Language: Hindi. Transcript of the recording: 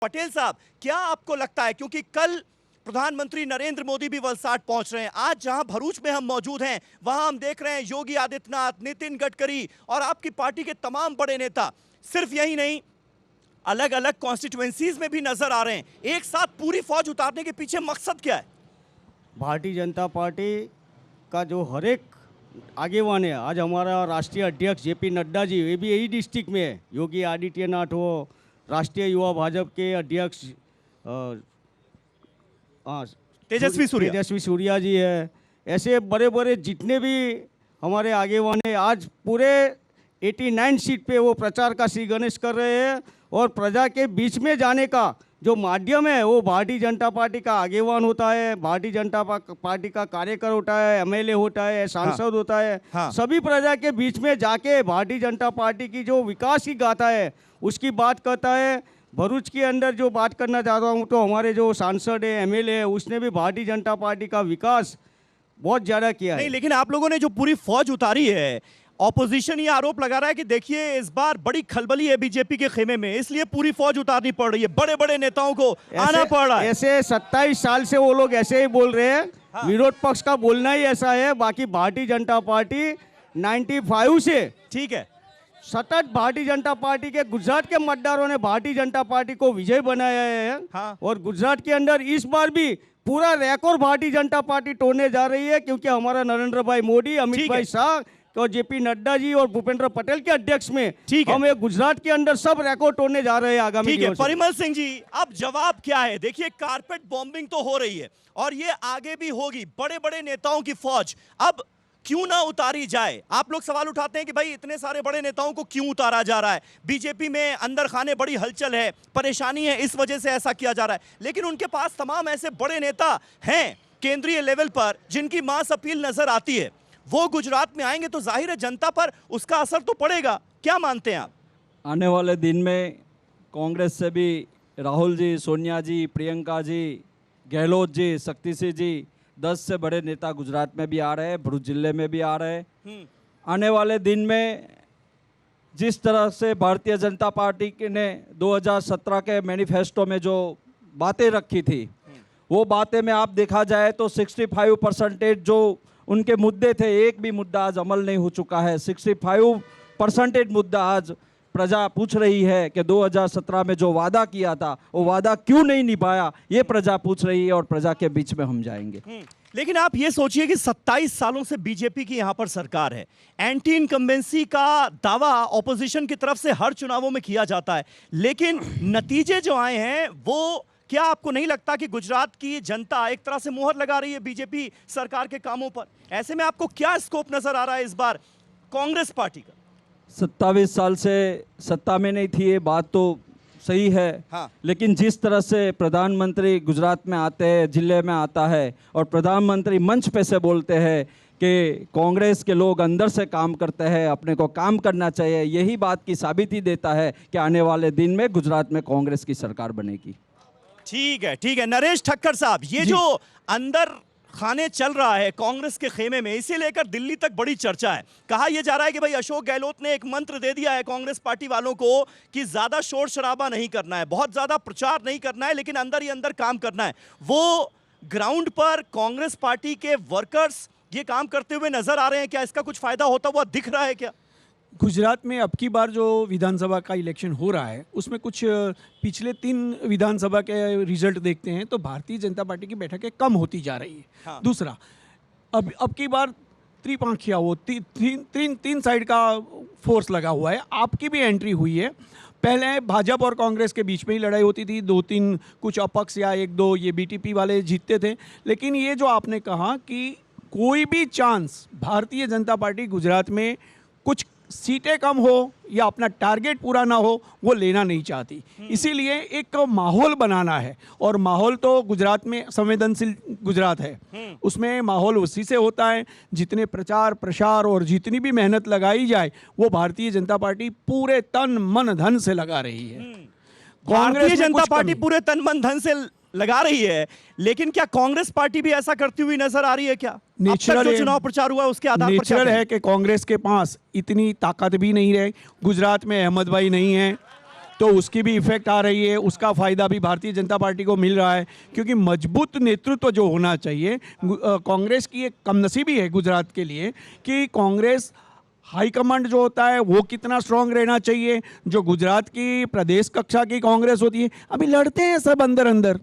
पटेल साहब, क्या आपको लगता है, क्योंकि कल प्रधानमंत्री नरेंद्र मोदी भी वलसाड पहुंच रहे हैं, आज जहां भरूच में हम मौजूद हैं वहां हम देख रहे हैं योगी आदित्यनाथ, नितिन गडकरी और आपकी पार्टी के तमाम बड़े नेता, सिर्फ यही नहीं अलग अलग कॉन्स्टिट्यूएंसीज में भी नजर आ रहे हैं। एक साथ पूरी फौज उतारने के पीछे मकसद क्या है? भारतीय जनता पार्टी का जो हर एक आगेवान है, आज हमारा राष्ट्रीय अध्यक्ष जेपी नड्डा जी, ये भी यही डिस्ट्रिक्ट में है। योगी आदित्यनाथ हो, राष्ट्रीय युवा भाजपा के अध्यक्ष तेजस्वी सूर्या जी है, ऐसे बड़े बड़े जितने भी हमारे आगेवान हैं, आज पूरे 89 सीट पे वो प्रचार का श्री गणेश कर रहे हैं। और प्रजा के बीच में जाने का जो माध्यम है वो भारतीय जनता पार्टी का आगेवान होता है, भारतीय जनता पार्टी का कार्यकर होता है, एमएलए होता है, सांसद होता है। सभी प्रजा के बीच में जाके भारतीय जनता पार्टी की जो विकास की गाथा है उसकी बात करता है। भरूच के अंदर जो बात करना चाहता हूँ तो हमारे जो सांसद है, एमएलए है, उसने भी भारतीय जनता पार्टी का विकास बहुत ज़्यादा किया है। नहीं, लेकिन आप लोगों ने जो पूरी फौज उतारी है, ऑपोजिशन ये आरोप लगा रहा है कि देखिए इस बार बड़ी खलबली है बीजेपी के खेमे में, इसलिए पूरी फौज उतारनी पड़ रही है, बड़े बड़े नेताओं को आना पड़ रहा है। ऐसे 27 साल से वो लोग ऐसे ही बोल रहे हैं। विरोध पक्ष का बोलना ही ऐसा है। बाकी भारतीय जनता पार्टी 95 से ठीक है, सतत भारतीय जनता पार्टी के गुजरात के मतदारों ने भारतीय जनता पार्टी को विजय बनाया है। और गुजरात के अंदर इस बार भी पूरा रिकॉर्ड भारतीय जनता पार्टी तोड़ने जा रही है, क्योंकि हमारा नरेंद्र भाई मोदी, अमित भाई शाह तो जेपी नड्डा जी और भूपेंद्र पटेल के अध्यक्ष में हम एक गुजरात के अंदर सब रिकॉर्ड तोड़ने जा रहे हैं आगामी दिनों में। परिमल सिंह जी, अब जवाब क्या है? देखिए कारपेट बॉम्बिंग तो हो रही है और ये आगे भी होगी, बड़े बड़े नेताओं की फौज अब क्यों ना उतारी जाए? आप लोग सवाल उठाते हैं कि भाई इतने सारे बड़े नेताओं को क्यों उतारा जा रहा है? बीजेपी में अंदर खाने बड़ी हलचल है, परेशानी है, इस वजह से ऐसा किया जा रहा है। लेकिन उनके पास तमाम ऐसे बड़े नेता हैं केंद्रीय लेवल पर जिनकी मास अपील नजर आती है, वो गुजरात में आएंगे तो जाहिर है जनता पर उसका असर तो पड़ेगा। क्या मानते हैं आप? आने वाले दिन में कांग्रेस से भी राहुल जी, सोनिया जी, प्रियंका जी, गहलोत जी, शक्ति सिंह जी, 10 से बड़े नेता गुजरात में भी आ रहे हैं, भरूच जिले में भी आ रहे हैं। आने वाले दिन में जिस तरह से भारतीय जनता पार्टी ने 2017 के मैनिफेस्टो में जो बातें रखी थी, वो बातें में आप देखा जाए तो 65% जो उनके मुद्दे थे, एक भी मुद्दा आज अमल नहीं हो चुका है। 65% मुद्दा आज प्रजा पूछ रही है कि 2017 में जो वादा किया था वो वादा क्यों नहीं निभाया, ये प्रजा पूछ रही है और प्रजा के बीच में हम जाएंगे। लेकिन आप ये सोचिए कि 27 सालों से बीजेपी की यहां पर सरकार है, एंटी इनकम्बेंसी का दावा ऑपोजिशन की तरफ से हर चुनावों में किया जाता है, लेकिन नतीजे जो आए हैं वो, क्या आपको नहीं लगता कि गुजरात की जनता एक तरह से मोहर लगा रही है बीजेपी सरकार के कामों पर? ऐसे में आपको क्या स्कोप नजर आ रहा है इस बार कांग्रेस पार्टी का? 27 साल से सत्ता में नहीं थी, ये बात तो सही है। लेकिन जिस तरह से प्रधानमंत्री गुजरात में आते हैं, जिले में आता है और प्रधानमंत्री मंच पे से बोलते हैं कि कांग्रेस के लोग अंदर से काम करते हैं, अपने को काम करना चाहिए, यही बात की साबिती देता है कि आने वाले दिन में गुजरात में कांग्रेस की सरकार बनेगी। ठीक है नरेश ठक्कर साहब, ये जो अंदर खाने चल रहा है कांग्रेस के खेमे में, इसे लेकर दिल्ली तक बड़ी चर्चा है। कहा यह जा रहा है कि भाई अशोक गहलोत ने एक मंत्र दे दिया है कांग्रेस पार्टी वालों को कि ज्यादा शोर शराबा नहीं करना है, बहुत ज्यादा प्रचार नहीं करना है, लेकिन अंदर ही अंदर काम करना है। वो ग्राउंड पर कांग्रेस पार्टी के वर्कर्स ये काम करते हुए नजर आ रहे हैं, क्या इसका कुछ फायदा होता हुआ दिख रहा है क्या? गुजरात में अब की बार जो विधानसभा का इलेक्शन हो रहा है उसमें कुछ पिछले 3 विधानसभा के रिजल्ट देखते हैं तो भारतीय जनता पार्टी की बैठकें कम होती जा रही है। दूसरा, अब की बार त्रिपांखिया वो तीन साइड का फोर्स लगा हुआ है। आपकी भी एंट्री हुई है। पहले भाजपा और कांग्रेस के बीच में ही लड़ाई होती थी, 2-3 कुछ अपक्ष या 1-2 ये बीटीपी वाले जीतते थे। लेकिन ये जो आपने कहा कि कोई भी चांस भारतीय जनता पार्टी गुजरात में कुछ सीटें कम हो या अपना टारगेट पूरा ना हो वो लेना नहीं चाहती, इसीलिए एक माहौल बनाना है। और माहौल तो गुजरात में संवेदनशील गुजरात है, उसमें माहौल उसी से होता है। जितने प्रचार प्रसार और जितनी भी मेहनत लगाई जाए वो भारतीय जनता पार्टी पूरे तन मन धन से लगा रही है। भारतीय जनता पार्टी पूरे तन मन धन से लगा रही है, लेकिन क्या कांग्रेस पार्टी भी ऐसा करती हुई नजर आ रही है क्या? नेचुरल जो चुनाव प्रचार हुआ उसके आधार पर नेचुरल है कि कांग्रेस के पास इतनी ताकत भी नहीं है। गुजरात में अहमद भाई नहीं है तो उसकी भी इफेक्ट आ रही है, उसका फ़ायदा भी भारतीय जनता पार्टी को मिल रहा है, क्योंकि मजबूत नेतृत्व जो होना चाहिए, कांग्रेस की एक कमनसीबी है गुजरात के लिए कि कांग्रेस हाईकमांड जो होता है वो कितना स्ट्रांग रहना चाहिए। जो गुजरात की प्रदेश कक्षा की कांग्रेस होती है, अभी लड़ते हैं सब अंदर अंदर,